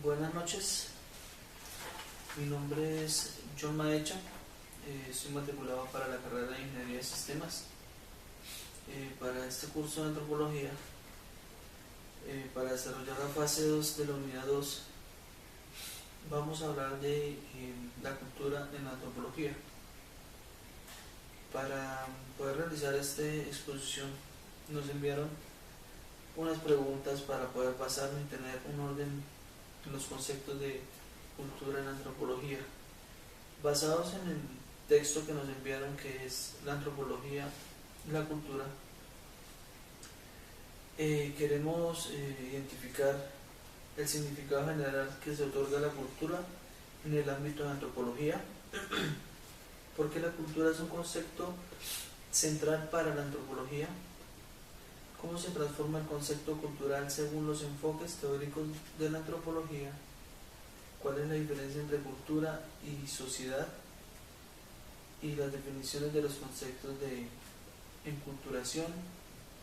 Buenas noches, mi nombre es John Maecha, estoy matriculado para la carrera de Ingeniería de Sistemas. Para este curso de Antropología, para desarrollar la fase 2 de la unidad 2, vamos a hablar de la cultura en la antropología. Para poder realizar esta exposición nos enviaron unas preguntas para poder pasar y tener un orden en los conceptos de cultura en antropología, basados en el texto que nos enviaron, que es la antropología y la cultura. Queremos identificar el significado general que se otorga a la cultura en el ámbito de antropología, porque la cultura es un concepto central para la antropología. ¿Cómo se transforma el concepto cultural según los enfoques teóricos de la antropología? ¿Cuál es la diferencia entre cultura y sociedad? Y las definiciones de los conceptos de enculturación,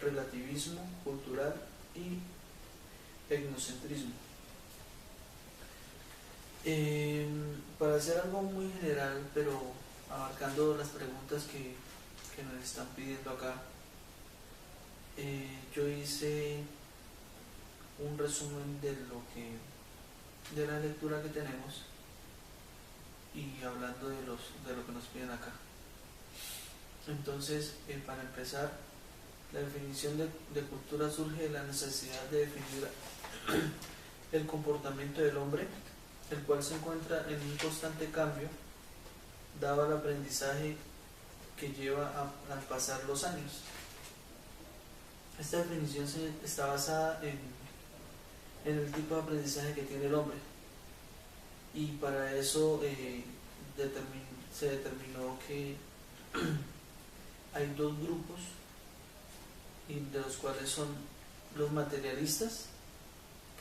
relativismo cultural y etnocentrismo. Para hacer algo muy general, pero abarcando las preguntas que nos están pidiendo acá, yo hice un resumen de la lectura que tenemos, y hablando de lo que nos piden acá. Entonces, para empezar, la definición de cultura surge de la necesidad de definir el comportamiento del hombre, el cual se encuentra en un constante cambio, dado el aprendizaje que lleva al pasar los años. Esta definición está basada en el tipo de aprendizaje que tiene el hombre, y para eso se determinó que hay dos grupos, y de los cuales son los materialistas,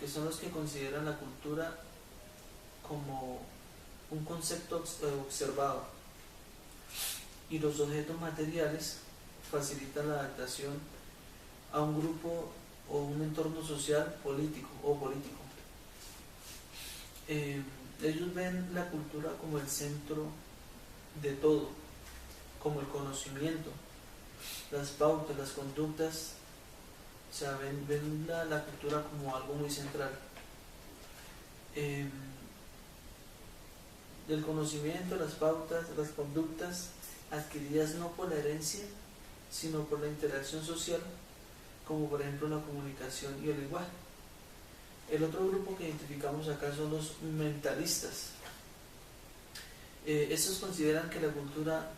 que son los que consideran la cultura como un concepto observado, y los objetos materiales facilitan la adaptación a un grupo o un entorno social, político. Ellos ven la cultura como el centro de todo, como el conocimiento, las pautas, las conductas. O sea, ven la cultura como algo muy central. Del conocimiento, las pautas, las conductas adquiridas no por la herencia, sino por la interacción social, como por ejemplo la comunicación y el lenguaje. El otro grupo que identificamos acá son los mentalistas. Estos consideran la cultura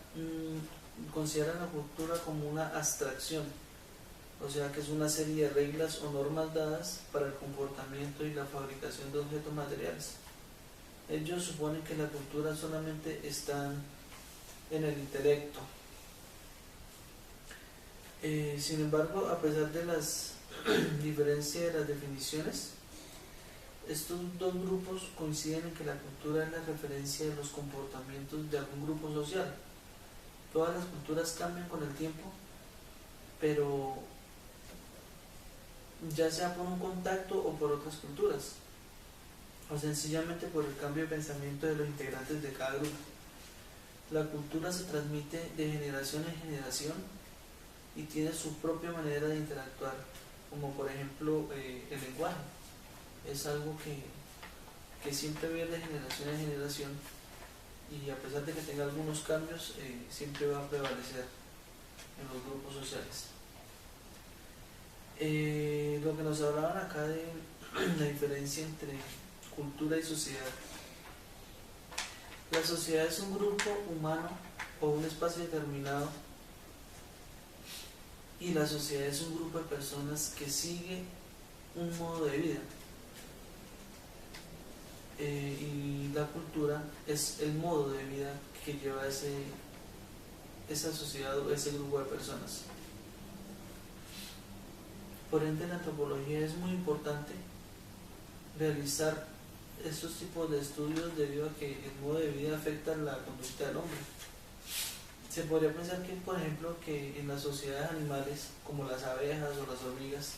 como una abstracción, o sea que es una serie de reglas o normas dadas para el comportamiento y la fabricación de objetos materiales. Ellos suponen que la cultura solamente está en el intelecto. Sin embargo, a pesar de las diferencias de las definiciones, estos dos grupos coinciden en que la cultura es la referencia de los comportamientos de algún grupo social. Todas las culturas cambian con el tiempo, pero ya sea por un contacto o por otras culturas, o sencillamente por el cambio de pensamiento de los integrantes de cada grupo. La cultura se transmite de generación en generación y tiene su propia manera de interactuar, como por ejemplo el lenguaje. Es algo que siempre viene de generación en generación, y a pesar de que tenga algunos cambios, siempre va a prevalecer en los grupos sociales. Lo que nos hablaban acá de la diferencia entre cultura y sociedad. La sociedad es un grupo humano o un espacio determinado, y la sociedad es un grupo de personas que sigue un modo de vida. Y la cultura es el modo de vida que lleva esa sociedad o ese grupo de personas. Por ende, en la antropología es muy importante realizar estos tipos de estudios, debido a que el modo de vida afecta la conducta del hombre. Se podría pensar que, por ejemplo, que en las sociedades animales, como las abejas o las hormigas,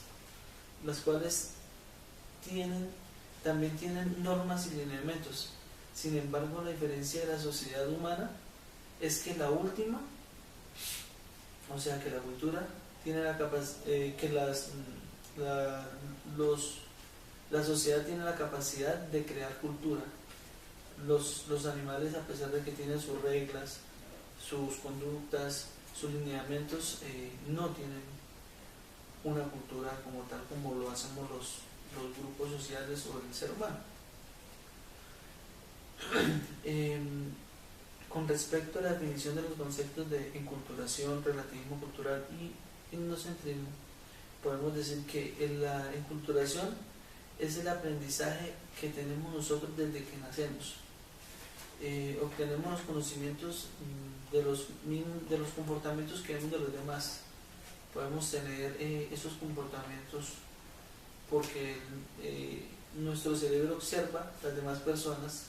las cuales tienen también tienen normas y lineamientos. Sin embargo, la diferencia de la sociedad humana es que la última, o sea, que la cultura tiene la capacidad, la sociedad tiene la capacidad de crear cultura. Los animales, a pesar de que tienen sus reglas, sus conductas, sus lineamientos, no tienen una cultura como tal como lo hacemos los grupos sociales o el ser humano. Con respecto a la definición de los conceptos de enculturación, relativismo cultural y etnocentrismo, podemos decir que la enculturación es el aprendizaje que tenemos nosotros desde que nacemos. Obtenemos los conocimientos de los comportamientos que vemos de los demás. Podemos tener esos comportamientos porque nuestro cerebro observa las demás personas,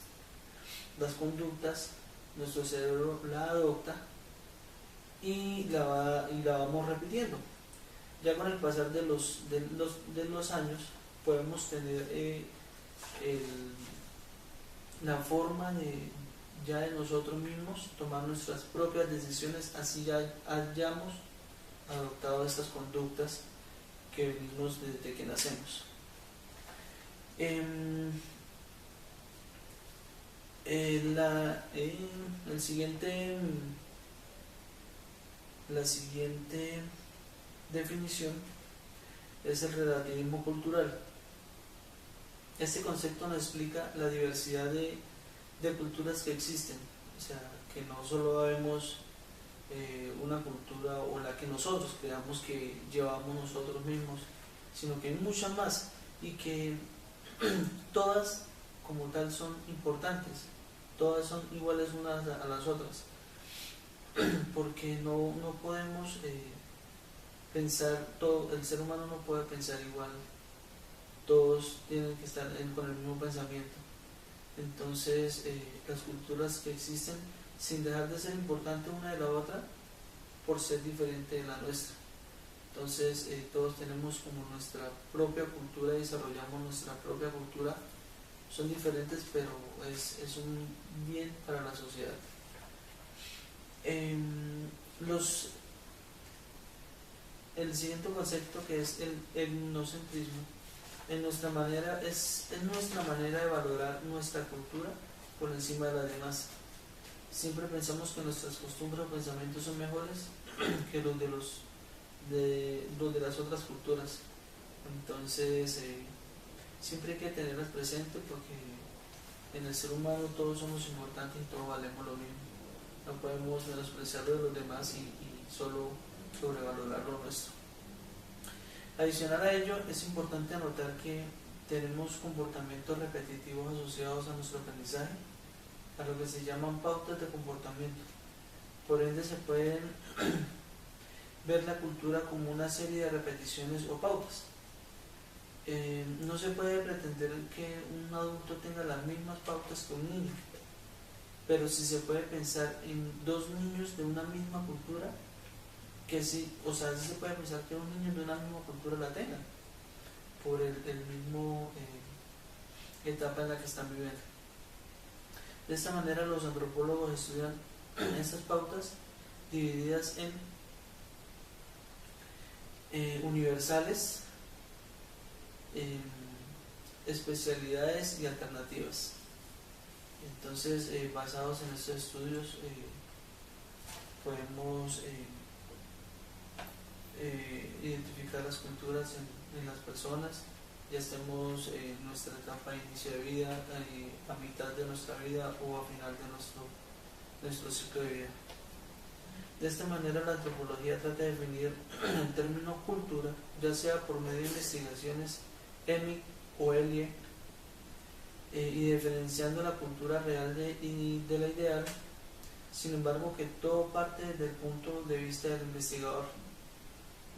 las conductas, nuestro cerebro la adopta y la vamos repitiendo. Ya con el pasar de los años podemos tener la forma ya de nosotros mismos tomar nuestras propias decisiones, así ya hayamos adoptado estas conductas que venimos desde que nacemos. La siguiente definición es el relativismo cultural. Este concepto nos explica la diversidad de culturas que existen, o sea, que no solo vemos una cultura o la que nosotros creamos que llevamos nosotros mismos, sino que hay muchas más y que todas como tal son importantes, todas son iguales unas a las otras, porque no podemos pensar, el ser humano no puede pensar igual, todos tienen que estar con el mismo pensamiento. Entonces las culturas que existen, sin dejar de ser importante una de la otra, por ser diferente de la nuestra. Entonces todos tenemos como nuestra propia cultura, desarrollamos nuestra propia cultura, son diferentes pero es un bien para la sociedad. El siguiente concepto, que es el etnocentrismo, es nuestra manera de valorar nuestra cultura por encima de las demás. Siempre pensamos que nuestras costumbres o pensamientos son mejores que los de las otras culturas. Entonces siempre hay que tenerlas presentes porque en el ser humano todos somos importantes y todos valemos lo mismo. No podemos menospreciar lo de los demás y solo sobrevalorar lo nuestro. Adicional a ello, es importante anotar que tenemos comportamientos repetitivos asociados a nuestro aprendizaje, a lo que se llaman pautas de comportamiento. Por ende, se pueden ver la cultura como una serie de repeticiones o pautas. No se puede pretender que un adulto tenga las mismas pautas que un niño, pero sí se puede pensar en dos niños de una misma cultura, que sí, o sea, sí se puede pensar que un niño de una misma cultura la tenga, por el mismo etapa en la que están viviendo. De esta manera los antropólogos estudian estas pautas divididas en universales, especialidades y alternativas. Entonces, basados en estos estudios, podemos identificar las culturas en las personas, ya estemos en nuestra etapa de inicio de vida, a mitad de nuestra vida o a final de nuestro ciclo de vida. De esta manera, la antropología trata de definir el término cultura, ya sea por medio de investigaciones EMIC o ELIE, y diferenciando la cultura real de la ideal. Sin embargo, que todo parte desde el punto de vista del investigador.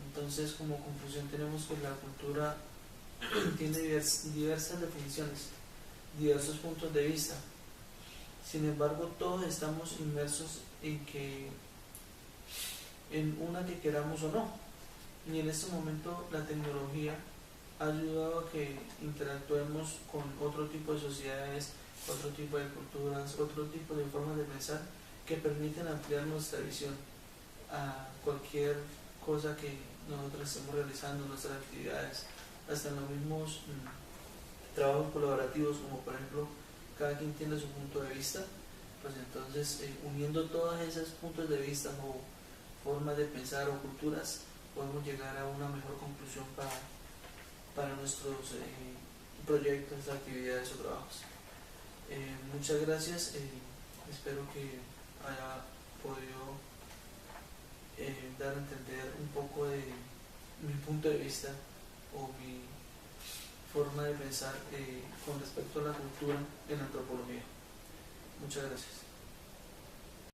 Entonces, como conclusión, tenemos que la cultura tiene diversas definiciones, diversos puntos de vista. Sin embargo, todos estamos inmersos en una que queramos o no. Y en este momento la tecnología ha ayudado a que interactuemos con otro tipo de sociedades, otro tipo de culturas, otro tipo de formas de pensar que permiten ampliar nuestra visión a cualquier cosa que nosotros estemos realizando, nuestras actividades, hasta en los mismos trabajos colaborativos, como por ejemplo cada quien tiene su punto de vista, pues entonces uniendo todos esos puntos de vista o formas de pensar o culturas, podemos llegar a una mejor conclusión para nuestros proyectos, actividades o trabajos. Muchas gracias, espero que haya podido dar a entender un poco de mi punto de vista o mi forma de pensar con respecto a la cultura en la antropología. Muchas gracias.